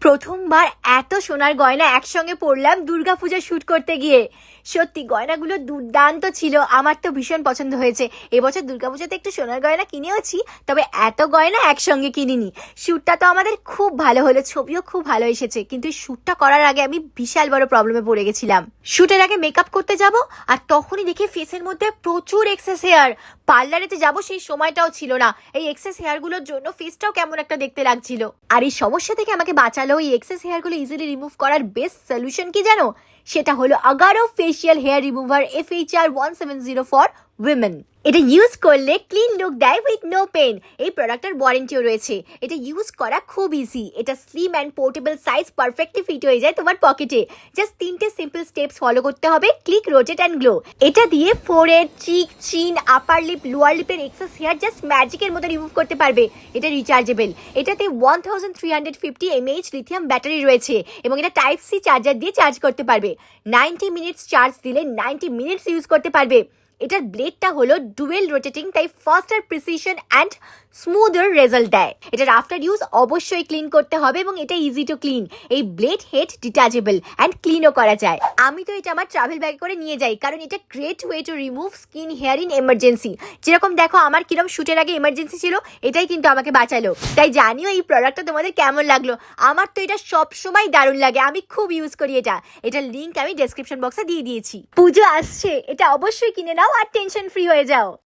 প্রথমবার এত সোনার গয়না একসঙ্গে পরলাম দুর্গাপূজা শুট করতে গিয়ে। সত্যি গয়নাগুলো দুর্দান্ত ছিল, আমার তো ভীষণ পছন্দ হয়েছে। এবছর দুর্গাপূজাতে একটু সোনার গয়না কিনেওছি, তবে এত গয়না একসঙ্গে কিনিনি। শ্যুটটা তো আমাদের খুব ভালো হলো, ছবিও খুব ভালো এসেছে, কিন্তু শ্যুটটা করার আগে আমি বিশাল বড় প্রবলেমে পড়ে গেছিলাম। শ্যুটের আগে মেকআপ করতে যাব, আর তখনই দেখি ফেসের মধ্যে প্রচুর এক্সেস হেয়ার। পার্লারে যে যাবো সেই সময়টাও ছিল না, এই এক্সেস হেয়ারগুলোর জন্য ফেসটাও কেমন একটা দেখতে লাগছিল। আর এই সমস্যা থেকে আমাকে বাঁচালো এই এক্সেস হেয়ারগুলো ইজিলি রিমুভ করার বেস্ট সলিউশন কি জানো? সেটা হলো Agaro facial hair remover FHR 170 for women. এটা ইউজ করলে ক্লিন লুক দেয় উইথ নো পেন। এই প্রোডাক্টের ওয়ারেন্টিও রয়েছে। এটা ইউজ করা খুব ইজি। এটা slim and portable size perfectly fit হয়ে যায় তোমার পকেটে। জাস্ট 3টে সিম্পল স্টেপস ফলো করতে হবে, ক্লিক, রোটেট অ্যান্ড গ্লো। এটা দিয়ে forehead, cheek, chin, upper lip, lower লিপের এক্সেস হেয়ার জাস্ট ম্যাজিকের মতো রিমুভ করতে পারবে। এটা রিচার্জেবল। এটাতে 1350 mAh লিথিয়াম ব্যাটারি রয়েছে এবং এটা টাইপ সি চার্জার দিয়ে চার্জ করতে পারবে। 90 মিনিটস চার্জ দিলে 90 মিনিটস ইউজ করতে পারবে। এটার ব্লেডটা হলো ডুয়েল রোটেটিং, তাই ফাস্টার প্রিসিশন অ্যান্ড স্মুদার রেজাল্ট দেয়। এটার আফটার ইউজ অবশ্যই ক্লিন করতে হবে এবং এটা ইজি টু ক্লিন। এই ব্লেড হেড ডিটাচেবল অ্যান্ড ক্লিনও করা যায়। আমি তো এটা আমার ট্রাভেল ব্যাগ করে নিয়ে যাই, কারণ এটা great way to remove skin here in emergency. যেরকম দেখো আমার কিরম শুটের আগে এমার্জেন্সি ছিল, এটাই কিন্তু আমাকে বাঁচালো। তাই জানিও এই প্রোডাক্টটা তোমাদের কেমন লাগলো। আমার তো এটা সবসময় দারুণ লাগে, আমি খুব ইউজ করি এটা। এটার লিঙ্ক আমি ডেসক্রিপশন বক্সে দিয়ে দিয়েছি। পুজো আসছে, এটা অবশ্যই কিনে নাও আর টেনশন ফ্রি হয়ে যাও।